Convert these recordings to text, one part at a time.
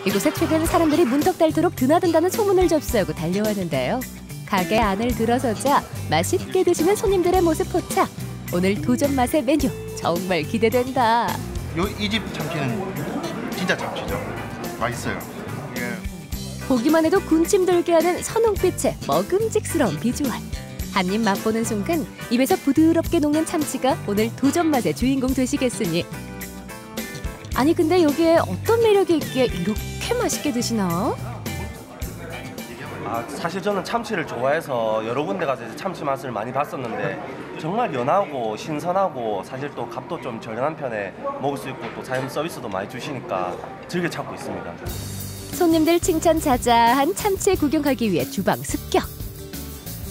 이곳에 최근 사람들이 문턱 닳도록 드나든다는 소문을 접수하고 달려왔는데요. 가게 안을 들어서자 맛있게 드시는 손님들의 모습 포착. 오늘 도전 맛의 메뉴 정말 기대된다. 이 집 참치는 진짜 참치죠. 맛있어요. 보기만 해도 군침 돌게 하는 선홍빛의 먹음직스러운 비주얼. 한 입 맛보는 순간 입에서 부드럽게 녹는 참치가 오늘 도전 맛의 주인공 되시겠으니. 아니 근데 여기에 어떤 매력이 있기에 이렇게 맛있게 드시나? 사실 저는 참치를 좋아해서 여러 군데 가서 참치 맛을 많이 봤었는데 정말 연하고 신선하고 사실 또 값도 좀 저렴한 편에 먹을 수 있고 또 사장님 서비스도 많이 주시니까 즐겨 찾고 있습니다. 손님들 칭찬 자자한 참치 구경 가기 위해 주방 습격.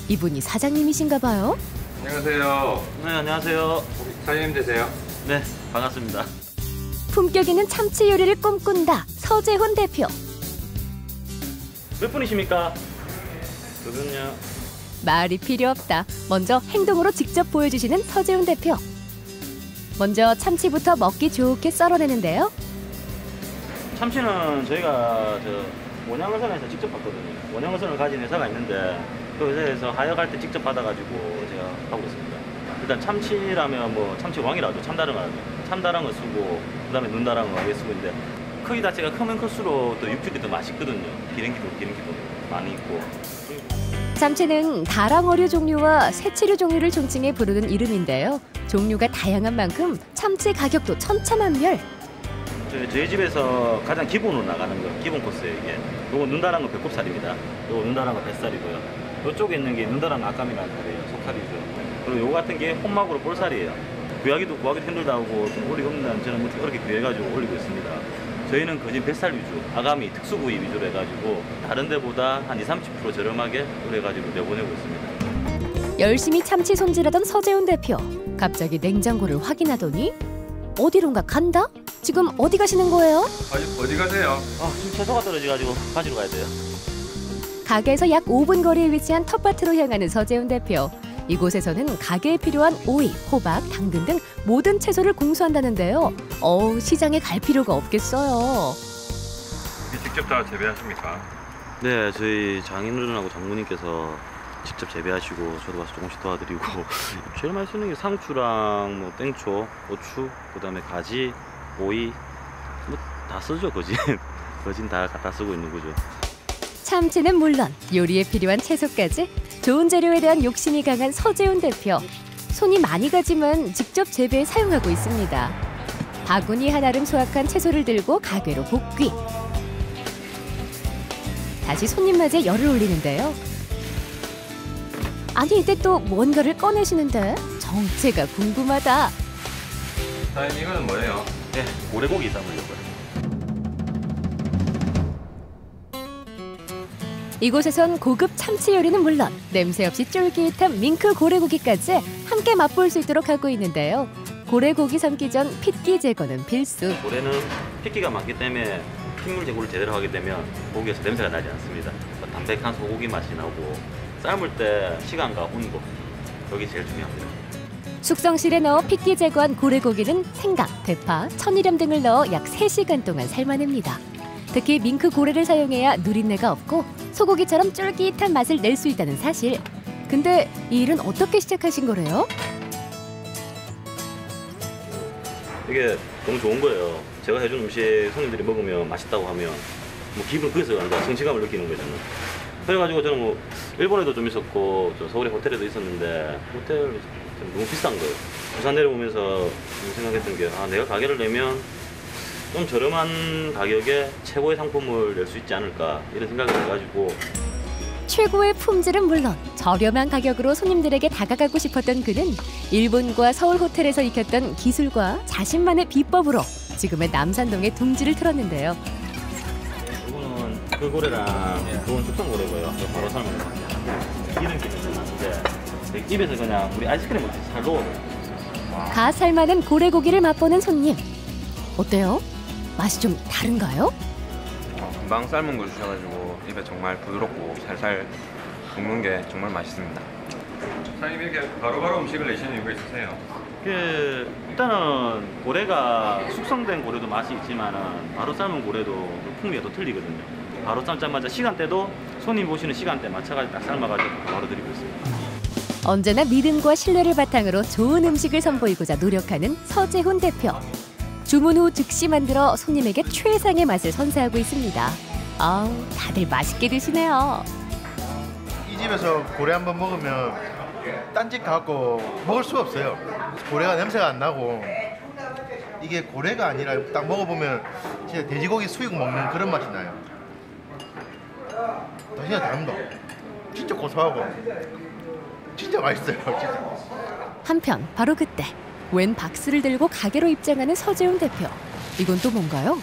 이분이 사장님이신가 봐요. 안녕하세요. 네, 안녕하세요. 사장님 되세요? 네, 반갑습니다. 품격 있는 참치 요리를 꿈꾼다. 서재훈 대표. 몇 분이십니까? 그분요. 말이 필요 없다. 먼저 행동으로 직접 보여주시는 서재훈 대표. 먼저 참치부터 먹기 좋게 썰어내는데요. 참치는 저희가 원양어선에서 직접 받거든요. 원양어선을 가진 회사가 있는데 그 회사에서 하역할 때 직접 받아가지고 제가 하고 있습니다. 일단 참치라면 뭐 참치 왕이라고 참다랑을 하죠. 참다랑을 쓰고 그다음에 눈다랑을 쓰고 있는데 크기 자체가 크면 클수록 또 육질이 더 맛있거든요. 기름기도 많이 있고. 참치는 다랑어류 종류와 새치류 종류를 종칭해 부르는 이름인데요. 종류가 다양한 만큼 참치 가격도 천차만별. 저희 집에서 가장 기본으로 나가는 거, 기본 코스예요 이게. 요거 눈다랑어 배꼽살입니다. 요거 눈다랑어 뱃살이고요. 요쪽에 있는 게 눈다랑어 아까미라는 살이에요. 속살이죠. 그리고 요거 같은 게 혼막으로 볼살이에요. 구하기도 힘들다 하고 좀 올리기 없는 저는 뭐 그렇게 구해가지고 올리고 있습니다. 저희는 거진 뱃살 위주, 아가미, 특수부위 위주로 해가지고 다른 데보다 한 20-30% 저렴하게 그래가지고 내보내고 있습니다. 열심히 참치 손질하던 서재훈 대표. 갑자기 냉장고를 확인하더니 어디론가 간다? 지금 어디 가시는 거예요? 어디 가세요? 지금 채소가 떨어져가지고 가지러 가야 돼요. 가게에서 약 5분 거리에 위치한 텃밭으로 향하는 서재훈 대표. 이곳에서는 가게에 필요한 오이, 호박, 당근 등 모든 채소를 공수한다는데요. 시장에 갈 필요가 없겠어요. 직접 다 재배하십니까? 네, 저희 장인어른하고 장모님께서 직접 재배하시고 저도 가서 조금씩 도와드리고 제일 많이 쓰는 게 상추랑 뭐 땡초, 고추, 그다음에 가지, 오이 뭐 다 쓰죠 거진. 거진 다 갖다 쓰고 있는 거죠. 참치는 물론 요리에 필요한 채소까지 좋은 재료에 대한 욕심이 강한 서재훈 대표. 손이 많이 가지만 직접 재배에 사용하고 있습니다. 바구니 하나름 수확한 채소를 들고 가게로 복귀. 다시 손님 맞이에 열을 올리는데요. 아니 이때 또 뭔가를 꺼내시는데 정체가 궁금하다. 사장님 이거는 뭐예요? 네, 오래고기 삶으려고요. 이곳에선 고급 참치 요리는 물론 냄새 없이 쫄깃한 밍크 고래고기까지 함께 맛볼 수 있도록 하고 있는데요. 고래고기 삶기 전 핏기 제거는 필수. 고래는 핏기가 많기 때문에 핏물 제거를 제대로 하게 되면 고기에서 냄새가 나지 않습니다. 담백한 소고기 맛이 나고 삶을 때 시간과 온도 여기 제일 중요합니다. 숙성실에 넣어 핏기 제거한 고래고기는 생강, 대파, 천일염 등을 넣어 약 3시간 동안 삶아냅니다. 특히 밍크 고래를 사용해야 누린내가 없고 소고기처럼 쫄깃한 맛을 낼 수 있다는 사실. 근데 이 일은 어떻게 시작하신 거래요? 이게 너무 좋은 거예요. 제가 해준 음식 손님들이 먹으면 맛있다고 하면 뭐 기분 그래서 간다 성취감을 느끼는 거잖아요. 그래가지고 저는 뭐 일본에도 좀 있었고 저 서울에 호텔에도 있었는데 호텔 좀 너무 비싼 거예요. 부산 내려오면서 생각했던 게 내가 가게를 내면 좀 저렴한 가격에 최고의 상품을 낼 수 있지 않을까 이런 생각을 해가지고 최고의 품질은 물론 저렴한 가격으로 손님들에게 다가가고 싶었던 그는 일본과 서울 호텔에서 익혔던 기술과 자신만의 비법으로 지금의 남산동에 둥지를 틀었는데요. 이거는 그 고래랑 그건 숙성 고래고요. 바로 삶은 거. 기름기는 나는데 입에서 그냥 우리 아이스크림 먹듯이 잘 녹아요. 가 삶아낸 고래고기를 맛보는 손님. 어때요? 맛이 좀 다른가요? 금방 삶은 거 주셔가지고 입에 정말 부드럽고 살살 녹는 게 정말 맛있습니다. 사장님 이렇게 바로바로 음식을 내시는 이유가 있으세요? 일단은 고래가 숙성된 고래도 맛이 있지만은 바로 삶은 고래도 풍미가 또 틀리거든요. 바로 삶자마자 시간대도 손님 보시는 시간대 맞춰가지고 딱 삶아가지고 바로 드리고 있습니다. 언제나 믿음과 신뢰를 바탕으로 좋은 음식을 선보이고자 노력하는 서재훈 대표. 주문 후 즉시 만들어 손님에게 최상의 맛을 선사하고 있습니다. 아우, 다들 맛있게 드시네요. 이 집에서 고래 한번 먹으면 딴 집 가고 먹을 수가 없어요. 고래가 냄새가 안 나고 이게 고래가 아니라 딱 먹어보면 진짜 돼지고기 수육 먹는 그런 맛이 나요. 진짜 다릅니다. 진짜 고소하고 진짜 맛있어요. 진짜. 한편 바로 그때 웬 박스를 들고 가게로 입장하는 서재훈 대표. 이건 또 뭔가요?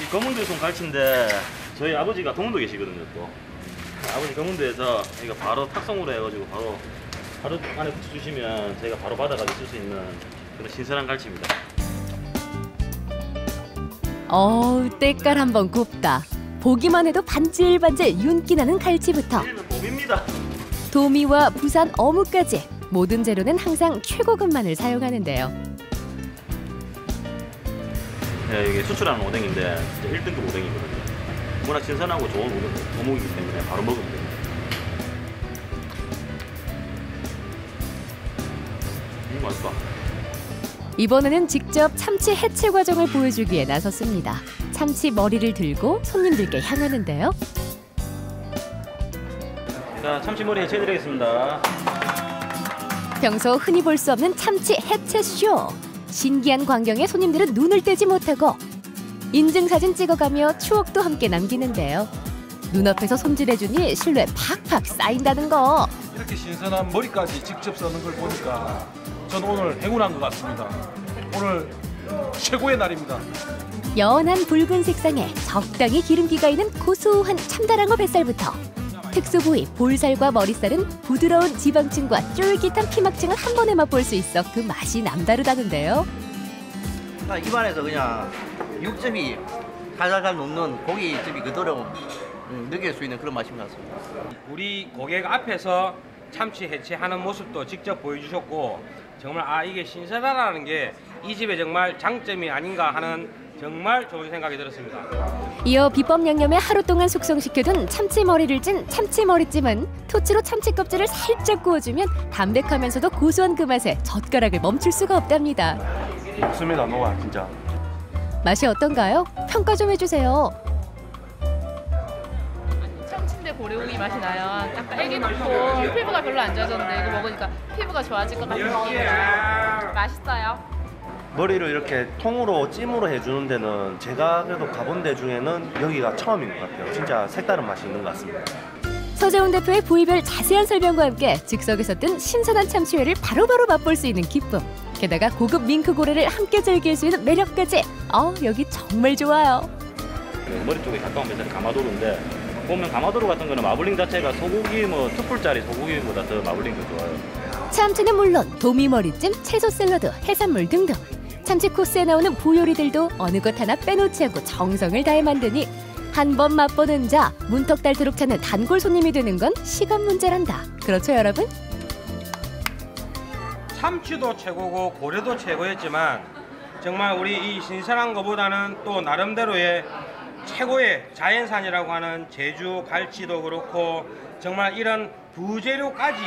이 검은도에서 온 갈치인데 저희 아버지가 동원도 계시거든요. 또 아버지 검은도에서 이거 바로 탁송으로 해가지고 바로 안에 붙여주시면 저희가 바로 받아가지고 쓸 수 있는 그런 신선한 갈치입니다. 때깔 한번 곱다. 보기만 해도 반질반질 윤기 나는 갈치부터 이는 봄입니다. 도미와 부산 어묵까지 모든 재료는 항상 최고급만을 사용하는데요. 네, 이게 수출하는 오뎅인데 이제 1등급 오뎅이거든요. 워낙 신선하고 좋은 어묵이기 때문에 바로 먹으면 됩니다. 맛있다. 이번에는 직접 참치 해체 과정을 보여주기에 나섰습니다. 참치 머리를 들고 손님들께 향하는데요. 자, 참치머리 해체해드리겠습니다. 평소 흔히 볼 수 없는 참치 해체 쇼. 신기한 광경에 손님들은 눈을 떼지 못하고 인증사진 찍어가며 추억도 함께 남기는데요. 눈앞에서 손질해주니 신뢰 팍팍 쌓인다는 거. 이렇게 신선한 머리까지 직접 써는 걸 보니까 저는 오늘 행운한 것 같습니다. 오늘 최고의 날입니다. 연한 붉은 색상에 적당히 기름기가 있는 고소한 참다랑어 뱃살부터 특수 부위 볼살과 머리살은 부드러운 지방층과 쫄깃한 피막층을 한 번에 맛볼 수 있어 그 맛이 남다르다는데요. 입안에서 그냥 육즙이 달달달 녹는 고기즙이 그대로 느낄 수 있는 그런 맛인 것 같습니다. 우리 고객 앞에서 참치 해체하는 모습도 직접 보여주셨고 정말 이게 신선하다는 게 이 집의 정말 장점이 아닌가 하는 정말 좋은 생각이 들었습니다. 이어 비법 양념에 하루 동안 숙성시켜둔 참치머리를 찐 참치머리찜은 토치로 참치 껍질을 살짝 구워주면 담백하면서도 고소한 그 맛에 젓가락을 멈출 수가 없답니다. 좋습니다, 녹아 진짜. 맛이 어떤가요? 평가 좀 해주세요. 참치인데 고래고기 맛이 나요. 약간 애기 넣고 피부가 별로 안 좋아졌는데 이거 먹으니까 피부가 좋아질 것 같은 느낌이에요. 맛있어요. 머리를 이렇게 통으로 찜으로 해주는 데는 제가 그래도 가본 데 중에는 여기가 처음인 것 같아요. 진짜 색다른 맛이 있는 것 같습니다. 서재훈 대표의 부위별 자세한 설명과 함께 즉석에서 뜬 신선한 참치회를 바로바로 맛볼 수 있는 기쁨. 게다가 고급 밍크고래를 함께 즐길 수 있는 매력까지. 여기 정말 좋아요. 머리 쪽에 가까운 배살이 가마도로인데 보면 가마도로 같은 거는 마블링 자체가 소고기 투풀짜리 소고기보다 더 마블링이 더 좋아요. 참치는 물론 도미머리찜, 채소 샐러드, 해산물 등등 참치 코스에 나오는 부요리들도 어느 것 하나 빼놓지 않고 정성을 다해 만드니 한 번 맛보는 자 문턱 닳도록 찾는 단골 손님이 되는 건 시간 문제란다. 그렇죠 여러분? 참치도 최고고 고래도 최고였지만 정말 우리 이 신선한 것보다는 또 나름대로의 최고의 자연산이라고 하는 제주 갈치도 그렇고 정말 이런 부재료까지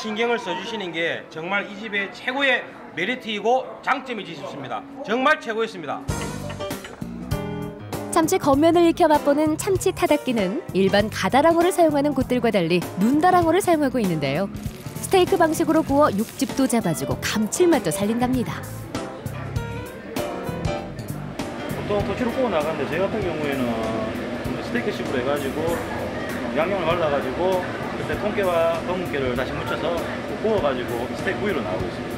신경을 써주시는 게 정말 이 집의 최고의 메리트이고 장점이지 싶습니다. 정말 최고였습니다. 참치 겉면을 익혀 맛보는 참치 타닥기는 일반 가다랑어를 사용하는 곳들과 달리 눈다랑어를 사용하고 있는데요. 스테이크 방식으로 구워 육즙도 잡아주고 감칠맛도 살린답니다. 보통 토치로 구워 나가는데 저희 같은 경우에는 스테이크식으로 해가지고 양념을 발라가지고 그때 통깨와 검은깨를 다시 묻혀서 구워가지고 스테이크 구이로 나오고 있습니다.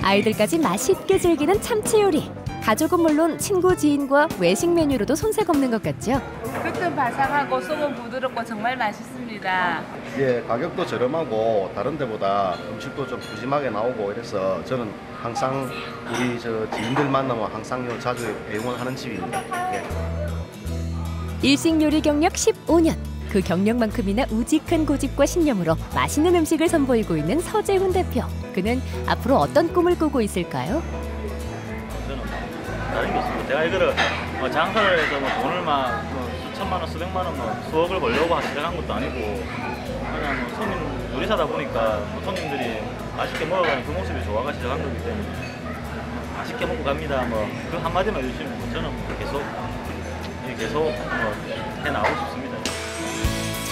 아이들까지 맛있게 즐기는 참치 요리. 가족은 물론 친구 지인과 외식 메뉴로도 손색 없는 것 같죠? 끝은 바삭하고 속은 부드럽고 정말 맛있습니다. 예, 가격도 저렴하고 다른 데보다 음식도 좀 푸짐하게 나오고 이래서 저는 항상 우리 지인들 만나면 항상 자주 애용을 하는 집입니다. 예. 일식 요리 경력 15년. 그 경력만큼이나 우직한 고집과 신념으로 맛있는 음식을 선보이고 있는 서재훈 대표. 그는 앞으로 어떤 꿈을 꾸고 있을까요? 저는 다른 게 없습니다. 제가 이거를 장사를 해서 돈을 막 수천만 원, 수백만 원, 수억을 벌려고 시작한 것도 아니고 그냥 손님 요리사다 보니까 손님들이 맛있게 먹어가는 그 모습이 좋아가 시작한 거기 때문에 맛있게 먹고 갑니다. 그 한마디만 해주시면 저는 계속 해 나오고 싶습니다.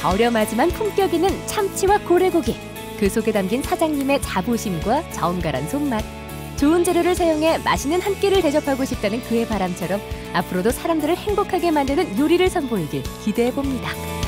저렴하지만 품격 있는 참치와 고래고기. 그 속에 담긴 사장님의 자부심과 정갈한 손맛. 좋은 재료를 사용해 맛있는 한 끼를 대접하고 싶다는 그의 바람처럼 앞으로도 사람들을 행복하게 만드는 요리를 선보이길 기대해봅니다.